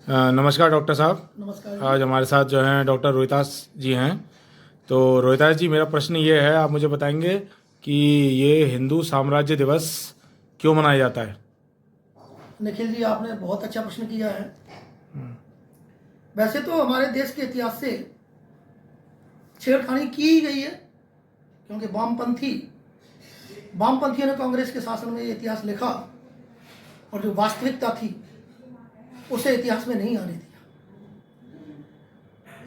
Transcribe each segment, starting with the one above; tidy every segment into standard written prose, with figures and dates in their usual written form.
नमस्कार डॉक्टर साहब। नमस्कार। आज हमारे साथ जो हैं डॉक्टर रोहितास जी हैं। तो रोहितास जी, मेरा प्रश्न ये है, आप मुझे बताएंगे कि ये हिंदू साम्राज्य दिवस क्यों मनाया जाता है? निखिल जी, आपने बहुत अच्छा प्रश्न किया है। वैसे तो हमारे देश के इतिहास से छेड़खानी की ही गई है, क्योंकि वामपंथियों ने कांग्रेस के शासन में ये इतिहास लिखा और जो वास्तविकता थी उसे इतिहास में नहीं आने दिया।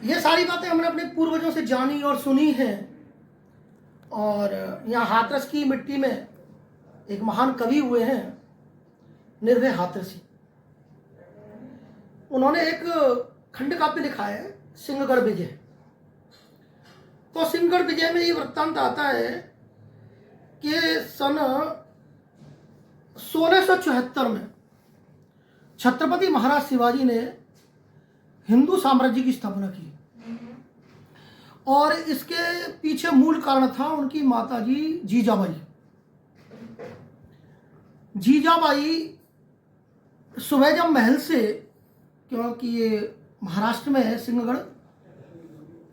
ये सारी बातें हमने अपने पूर्वजों से जानी और सुनी हैं। और यहाँ हाथरस की मिट्टी में एक महान कवि हुए हैं, निर्भय हाथरसी। उन्होंने एक खंड काव्य लिखा है, सिंहगढ़ विजय। तो सिंहगढ़ विजय में ये वृत्तांत आता है कि सन 1674 में छत्रपति महाराज शिवाजी ने हिंदू साम्राज्य की स्थापना की। और इसके पीछे मूल कारण था उनकी माताजी जीजाबाई। जीजाबाई सुबह जब महल से, क्योंकि ये महाराष्ट्र में है सिंहगढ़,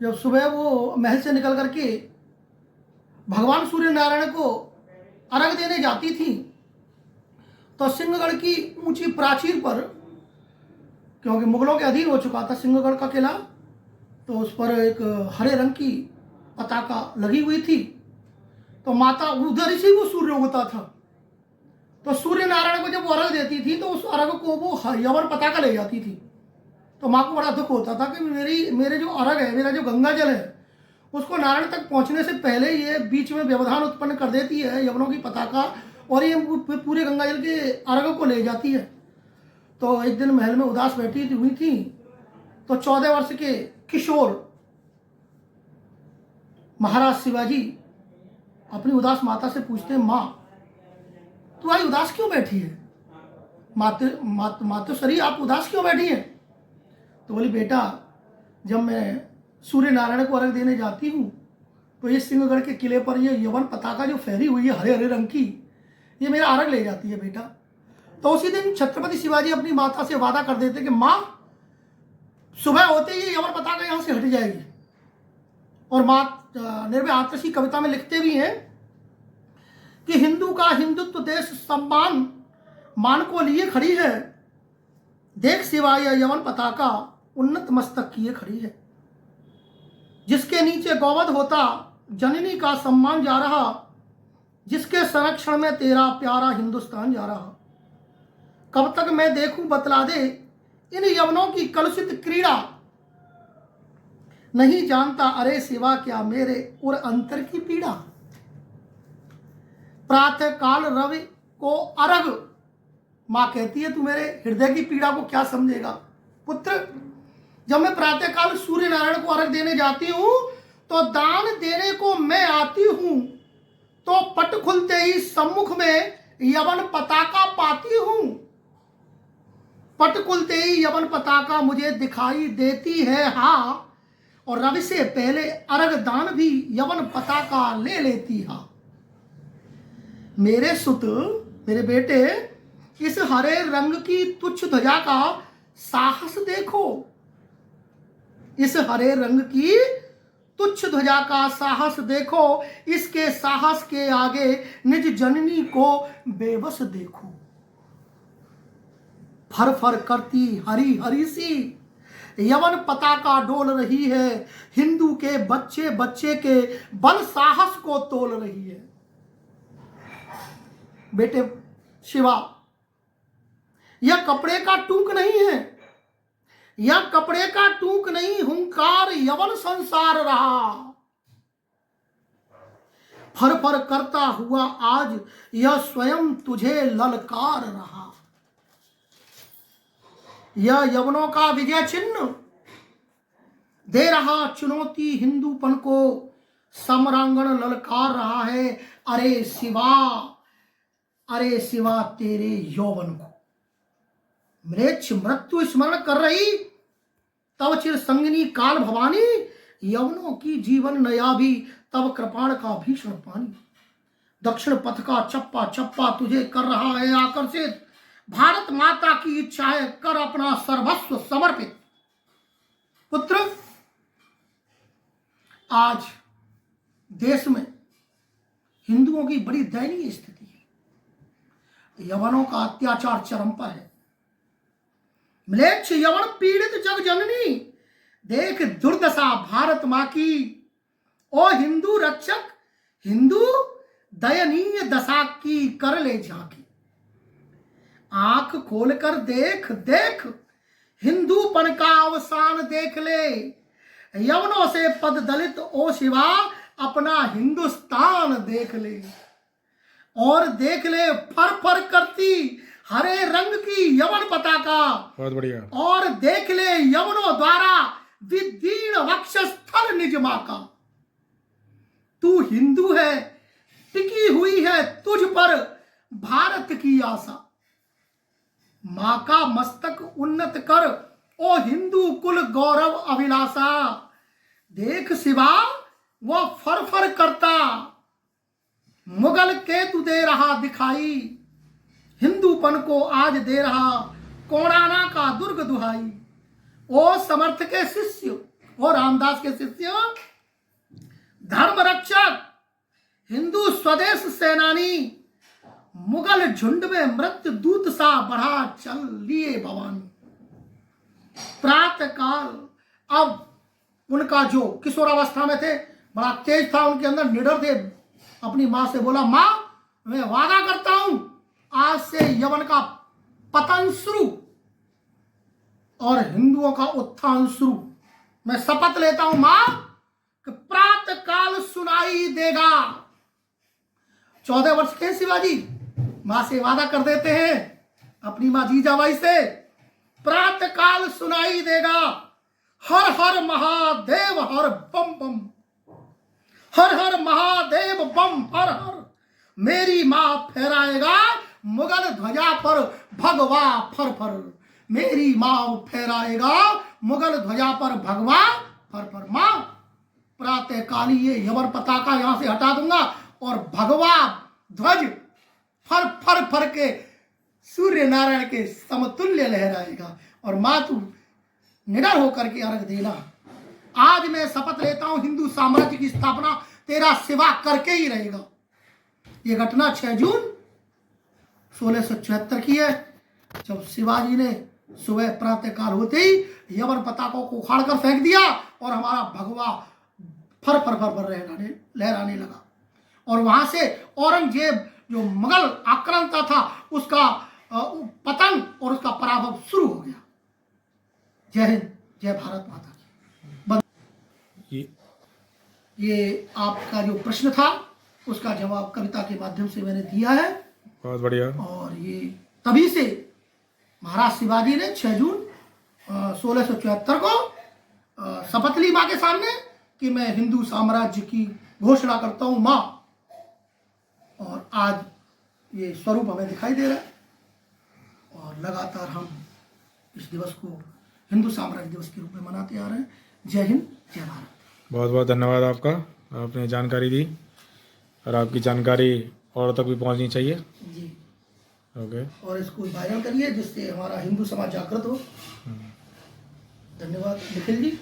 जब सुबह वो महल से निकल करके भगवान सूर्य नारायण को अर्घ देने जाती थी, तो सिंहगढ़ की ऊंची प्राचीर पर, क्योंकि मुगलों के अधीन हो चुका था सिंहगढ़ का किला, तो उस पर एक हरे रंग की पताका लगी हुई थी। तो माता उधर से वो सूर्य उगता था, तो सूर्य नारायण को जब वो अर्घ देती थी तो उस अर्घ को वो यवन पताका ले जाती थी। तो माँ को बड़ा दुख होता था कि मेरे जो अर्घ है, मेरा जो गंगा जल है, उसको नारायण तक पहुंचने से पहले ये बीच में व्यवधान उत्पन्न कर देती है यवनों की पताका, और ये पूरे गंगा जल के अर्घ को ले जाती है। तो एक दिन महल में उदास बैठी हुई थी, तो 14 वर्ष के किशोर महाराज शिवाजी अपनी उदास माता से पूछते हैं, माँ तू आज उदास क्यों बैठी है? मातोश्री आप उदास क्यों बैठी हैं? तो बोली, बेटा जब मैं सूर्य नारायण को अर्घ देने जाती हूँ तो ये सिंहगढ़ के किले पर ये यवन पताका जो फहरी हुई है हरे हरे रंग की, ये मेरा अर्घ ले जाती है बेटा। तो उसी दिन छत्रपति शिवाजी अपनी माता से वादा कर देते कि माँ सुबह होते ही यवन पताका यहाँ से हट जाएगी। और माँ निर्भय हाथरसी कविता में लिखते भी हैं कि हिंदू का हिंदुत्व देश सम्मान मान को लिए खड़ी है, देख सिवाय यवन पताका उन्नत मस्तक किए खड़ी है। जिसके नीचे गौवध होता जननी का सम्मान जा रहा, जिसके संरक्षण में तेरा प्यारा हिंदुस्तान जा रहा। कब तक मैं देखूं बतला दे इन यवनों की कलुषित क्रीड़ा, नहीं जानता अरे सिवा क्या मेरे और अंतर की पीड़ा। प्रातः काल रवि को अर्घ, मां कहती है तू मेरे हृदय की पीड़ा को क्या समझेगा पुत्र। जब मैं प्रातः काल सूर्य नारायण को अर्घ देने जाती हूं तो दान देने को मैं आती हूं, तो पट खुलते ही सम्मुख में यवन पताका पाती हूं। पट खुलते ही यवन पताका मुझे दिखाई देती है, हाँ, और रवि से पहले अर्घ दान भी यवन पताका ले लेती है। मेरे सुत, मेरे बेटे, इस हरे रंग की तुच्छ ध्वजा का साहस देखो। इस हरे रंग की तुच्छ ध्वजा का साहस देखो, इसके साहस के आगे निज जननी को बेबस देखो। फर फर करती हरी हरी सी यवन पताका डोल रही है, हिंदू के बच्चे बच्चे के बल साहस को तोल रही है। बेटे शिवा, यह कपड़े का टूक नहीं है, यह कपड़े का टूक नहीं, हुंकार यवन संसार रहा। फर फर करता हुआ आज यह स्वयं तुझे ललकार रहा। यह यवनों का विजय चिन्ह दे रहा चुनौती हिंदूपन को, समरांगण ललकार रहा है अरे शिवा, अरे शिवा तेरे यौवन को। मृक्ष मृत्यु स्मरण कर रही तब चिर संगिनी काल भवानी, यवनों की जीवन नया भी तब कृपाण का भीषण पानी। दक्षिण पथ का चप्पा चप्पा तुझे कर रहा है आकर्षित, भारत माता की इच्छा है, कर अपना सर्वस्व समर्पित। पुत्र, आज देश में हिंदुओं की बड़ी दयनीय स्थिति है। यवनों का अत्याचार चरम पर है। म्लेच्छ यवन पीड़ित जग जननी, देख दुर्दशा भारत मां की। ओ हिंदू रक्षक, हिंदू दयनीय दशा की कर ले झांकी। आंख खोलकर देख देख, हिंदूपन का अवसान देख ले। यवनों से पद दलित ओ शिवा, अपना हिंदुस्तान देख ले। और देख ले फर फर करती हरे रंग की यवन पताका। बहुत बढ़िया। और देख ले यवनों द्वारा विदीर्ण वक्षस्थल निज मां का। तू हिंदू है, टिकी हुई है तुझ पर भारत की आशा। मां का मस्तक उन्नत कर, ओ हिंदू कुल गौरव अभिलाषा। देख शिवा वह फर फर करता, मुगल केतु दे रहा दिखाई। हिंदूपन को आज दे रहा, कोणाना का दुर्ग दुहाई। ओ समर्थ के शिष्य, ओ रामदास के शिष्य, धर्म रक्षक, हिंदू स्वदेश सेनानी। मुगल झुंड में मृत्यु दूत सा बढ़ा चल लिए भवानी। प्रातः काल, अब उनका जो किशोरावस्था में थे, बड़ा तेज था उनके अंदर, निडर थे। अपनी मां से बोला, मां मैं वादा करता हूं आज से यवन का पतन शुरू और हिंदुओं का उत्थान शुरू। मैं शपथ लेता हूं मां कि प्रातः काल सुनाई देगा। 14 वर्ष के शिवाजी मां से वादा कर देते हैं, अपनी मां जीजाबाई से, प्रातः काल सुनाई देगा। हर हर महादेव हर बम बम, हर हर महादेव बम हर हर। मेरी मां फहराएगा मुगल ध्वजा पर भगवा फर फर। मेरी मां फहराएगा मुगल ध्वजा पर भगवा फर फर। मां प्रातः काली ये यवन पताका यहां से हटा दूंगा और भगवा ध्वज फर फर फर के सूर्य नारायण के समतुल्य लहराएगा। और मां तू निडर होकर के अर्घ देना। आज मैं शपथ लेता हूं हिंदू साम्राज्य की स्थापना तेरा सेवा करके ही रहेगा। ये घटना 6 जून 1674 की है, जब शिवाजी ने सुबह प्रातः काल होते ही यवन पताकों को उखाड़ कर फेंक दिया और हमारा भगवा फर फर फर फर लहराने लगा। और वहां से औरंगजेब जो मुगल आक्रांता था उसका पतन और उसका पराभव शुरू हो गया। जय हिंद, जय भारत माता की। ये आपका जो प्रश्न था उसका जवाब कविता के माध्यम से मैंने दिया है। बहुत बढ़िया। और ये तभी से महाराज शिवाजी ने 6 जून 1674 को शपथ ली मां के सामने कि मैं हिंदू साम्राज्य की घोषणा करता हूं मां। और आज ये स्वरूप हमें दिखाई दे रहा है और लगातार हम इस दिवस को हिंदू साम्राज्य दिवस के रूप में मनाते आ रहे हैं। जय हिंद, जय भारत। बहुत बहुत धन्यवाद आपका, आपने जानकारी दी और आपकी जानकारी और तक भी पहुंचनी चाहिए जी। ओके। और इसको वायरल करिए जिससे हमारा हिंदू समाज जागृत हो। धन्यवाद निखिल जी।